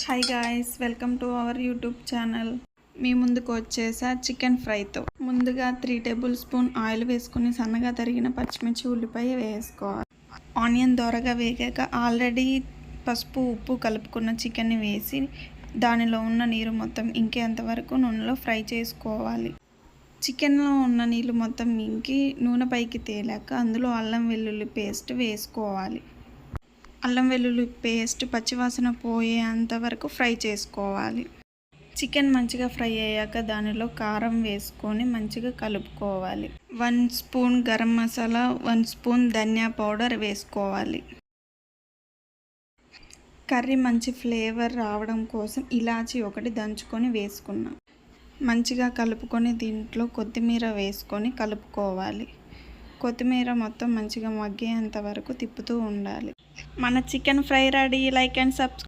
Hi guys, welcome to our YouTube channel. మీ ముందుకు వచ్చేసా చికెన్ ఫ్రైతో. ముందుగా 3 టేబుల్ స్పూన్ ఆయిల్ వేసుకుని సన్నగా తరిగిన పచ్చిమిర్చి ఉల్లిపాయ వేసుకోవాలి. ఆనియన్ దోరగా వేగాక ఆల్రెడీ పసుపు ఉప్పు కలుపుకున్న చికెన్ని వేసి దానిలో ఉన్న నీరు మొత్తం ఇంకేంత వరకు నూనెలో ఫ్రై చేసుకోవాలి. చికెన్లో ఉన్న నీళ్ళు మొత్తం ఇంకి నూనె పైకి తేలాక అందులో అల్లం వెల్లుల్లి పేస్ట్ వేసుకోవాలి. అల్లం వెల్లుల్లి పేస్ట్ పచ్చివాసన పోయేంత వరకు ఫ్రై చేసుకోవాలి. చికెన్ మంచిగా ఫ్రై అయ్యాక దానిలో కారం వేసుకొని మంచిగా కలుపుకోవాలి. 1 స్పూన్ గరం మసాలా, 1 స్పూన్ ధనియా పౌడర్ వేసుకోవాలి. కర్రీ మంచి ఫ్లేవర్ రావడం కోసం ఇలాచీ ఒకటి దంచుకొని వేసుకున్నాం. మంచిగా కలుపుకొని దీంట్లో కొత్తిమీర వేసుకొని కలుపుకోవాలి. కొత్తిమీర మొత్తం మంచిగా మగ్గేంత వరకు తిప్పుతూ ఉండాలి. మన chicken fry ready. Like and subscribe.